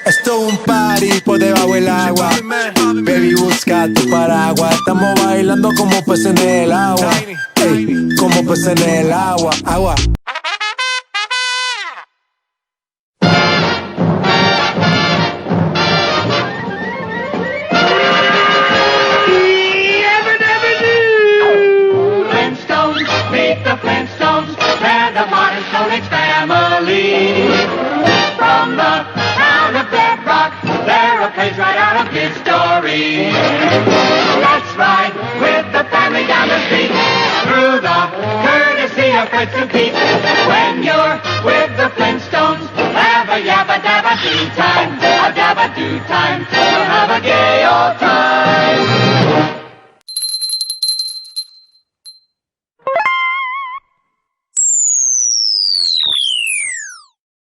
Esto es un party por debajo del agua. Baby, busca tu paraguas. Estamos bailando como peces en el agua. Ey, como peces en el agua. Agua. Flintstones, meet the Flintstones. They're the modern Stone Age family. From the town of Bedrock, they're a page right out of his story. Let's ride with the family down the street, through the courtesy of Fritz and Pete. When you're with the Flintstones, have a yabba dabba do time, a dabba do time. You'll have a gay old time.